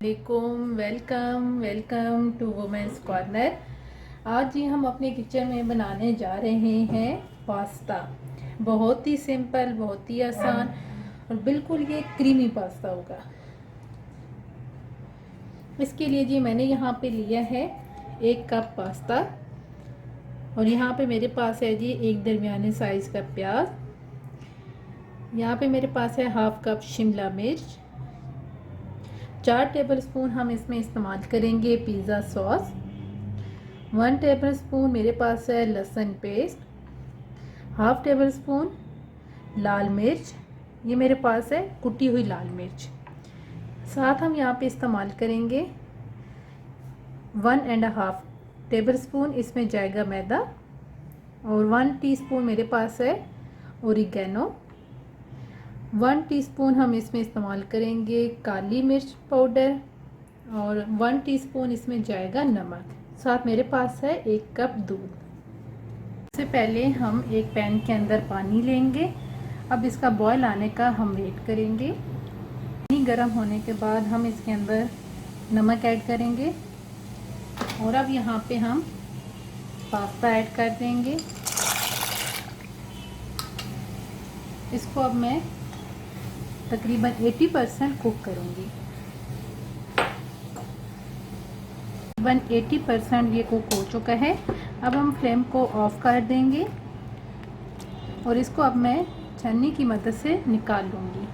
वालेकुम, welcome welcome to women's corner. आज जी हम अपने किचन में बनाने जा रहे हैं पास्ता। बहुत ही सिंपल, बहुत ही आसान और बिल्कुल ये क्रीमी पास्ता होगा। इसके लिए जी मैंने यहाँ पे लिया है 1 कप पास्ता और यहाँ पे मेरे पास है जी एक दरमियाने साइज़ का प्याज। यहाँ पे मेरे पास है हाफ कप शिमला मिर्च। 4 टेबलस्पून हम इसमें इस्तेमाल करेंगे पिज़्ज़ा सॉस। 1 टेबलस्पून मेरे पास है लहसुन पेस्ट। हाफ टेबलस्पून लाल मिर्च, ये मेरे पास है कुटी हुई लाल मिर्च। साथ हम यहाँ पे इस्तेमाल करेंगे 1.5 टेबलस्पून इसमें जाएगा मैदा और 1 टीस्पून मेरे पास है ओरिगेनो। 1 टीस्पून हम इसमें इस्तेमाल करेंगे काली मिर्च पाउडर और 1 टीस्पून इसमें जाएगा नमक। साथ मेरे पास है 1 कप दूध। सबसे पहले हम एक पैन के अंदर पानी लेंगे। अब इसका बॉयल आने का हम वेट करेंगे। पानी गर्म होने के बाद हम इसके अंदर नमक ऐड करेंगे और अब यहाँ पे हम पास्ता ऐड कर देंगे। इसको अब मैं तकरीबन 80% कुक करूँगी। तकरीबन 80% ये कुक हो चुका है। अब हम फ्लेम को ऑफ कर देंगे और इसको अब मैं छन्नी की मदद से निकाल लूँगी।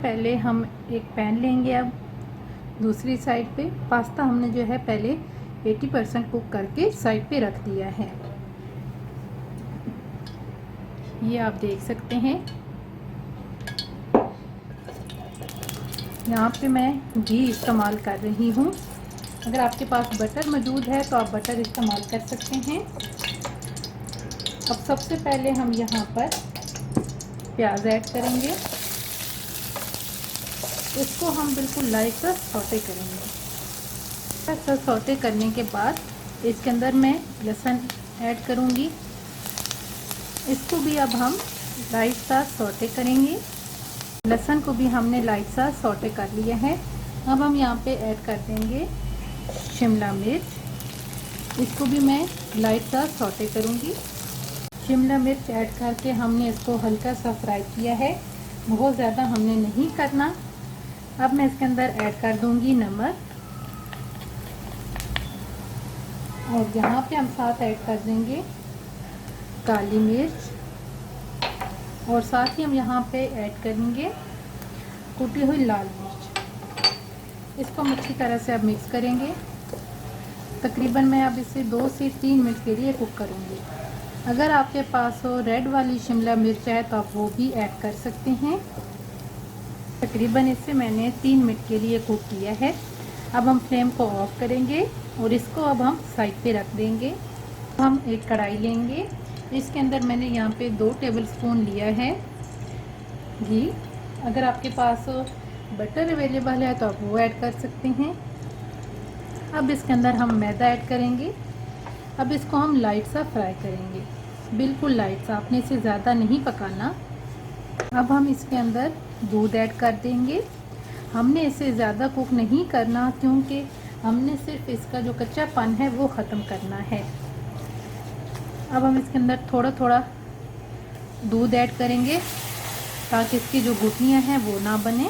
पहले हम एक पैन लेंगे। अब दूसरी साइड पे पास्ता हमने जो है पहले 80% कुक करके साइड पे रख दिया है। ये आप देख सकते हैं। यहाँ पे मैं घी इस्तेमाल कर रही हूँ। अगर आपके पास बटर मौजूद है तो आप बटर इस्तेमाल कर सकते हैं। अब सबसे पहले हम यहाँ पर प्याज ऐड करेंगे। इसको हम बिल्कुल लाइट सा सौटे करेंगे। ऐसा सौटे करने के बाद इसके अंदर मैं लहसुन ऐड करूँगी। इसको भी अब हम लाइट सा सौटे करेंगे। लहसुन को भी हमने लाइट सा सौटे कर लिया है। अब हम यहाँ पे ऐड कर देंगे शिमला मिर्च। इसको भी मैं लाइट सा सौटे करूँगी। शिमला मिर्च ऐड करके हमने इसको हल्का सा फ्राई किया है, बहुत ज़्यादा हमने नहीं करना। अब मैं इसके अंदर ऐड कर दूँगी नमक और यहाँ पे हम साथ ऐड कर देंगे काली मिर्च और साथ ही हम यहाँ पे ऐड करेंगे कुटी हुई लाल मिर्च। इसको हम अच्छी तरह से अब मिक्स करेंगे। तकरीबन मैं अब इसे 2 से 3 मिनट के लिए कुक करूँगी। अगर आपके पास हो रेड वाली शिमला मिर्च है तो आप वो भी ऐड कर सकते हैं। तकरीबन इसे मैंने 3 मिनट के लिए कुक किया है। अब हम फ्लेम को ऑफ करेंगे और इसको अब हम साइड पे रख देंगे। हम एक कढ़ाई लेंगे। इसके अंदर मैंने यहाँ पे 2 टेबलस्पून लिया है घी। अगर आपके पास बटर अवेलेबल है तो आप वो ऐड कर सकते हैं। अब इसके अंदर हम मैदा ऐड करेंगे। अब इसको हम लाइट सा फ्राई करेंगे, बिल्कुल लाइट सा, आपने इसे ज़्यादा नहीं पकाना। अब हम इसके अंदर दूध ऐड कर देंगे। हमने इसे ज़्यादा कुक नहीं करना क्योंकि हमने सिर्फ इसका जो कच्चापन है वो ख़त्म करना है। अब हम इसके अंदर थोड़ा थोड़ा दूध ऐड करेंगे ताकि इसकी जो गुठलियाँ हैं वो ना बने।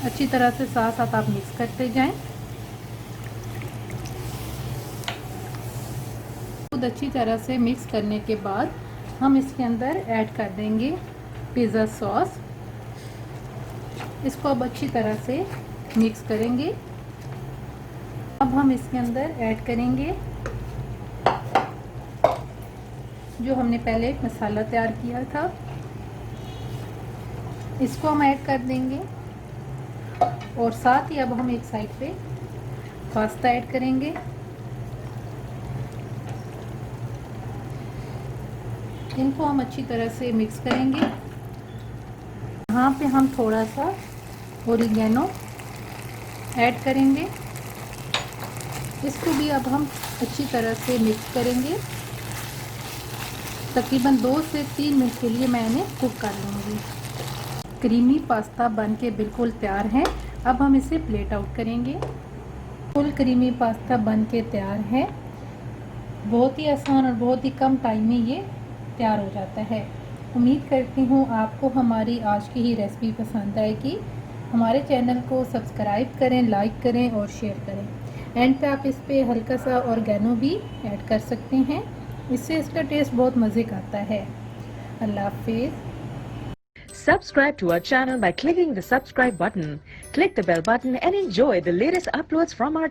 अच्छी तरह से साथ साथ आप मिक्स करते जाएं। दूध अच्छी तरह से मिक्स करने के बाद हम इसके अंदर ऐड कर देंगे पिज़्ज़ा सॉस। इसको अब अच्छी तरह से मिक्स करेंगे। अब हम इसके अंदर ऐड करेंगे जो हमने पहले मसाला तैयार किया था, इसको हम ऐड कर देंगे और साथ ही अब हम एक साइड पे पास्ता ऐड करेंगे। इनको हम अच्छी तरह से मिक्स करेंगे। यहाँ पे हम थोड़ा सा ओरिगेनो ऐड करेंगे। इसको भी अब हम अच्छी तरह से मिक्स करेंगे। तकरीबन 2 से 3 मिनट के लिए मैं इन्हें कुक कर लूँगी। क्रीमी पास्ता बन के बिल्कुल तैयार है। अब हम इसे प्लेट आउट करेंगे। फुल क्रीमी पास्ता बन के तैयार है। बहुत ही आसान और बहुत ही कम टाइम में ये तैयार हो जाता है। उम्मीद करती हूँ आपको हमारी आज की ही रेसिपी पसंद आएगी। हमारे चैनल को सब्सक्राइब करें, लाइक करें और शेयर करें। एंड पे आप इस पे हल्का सा ऑर्गेनो भी ऐड कर सकते हैं, इससे इसका टेस्ट बहुत मज़े का आता है। अल्लाह हाफिज़। Subscribe to our channel by clicking the subscribe button. Click the bell button and enjoy the latest uploads from our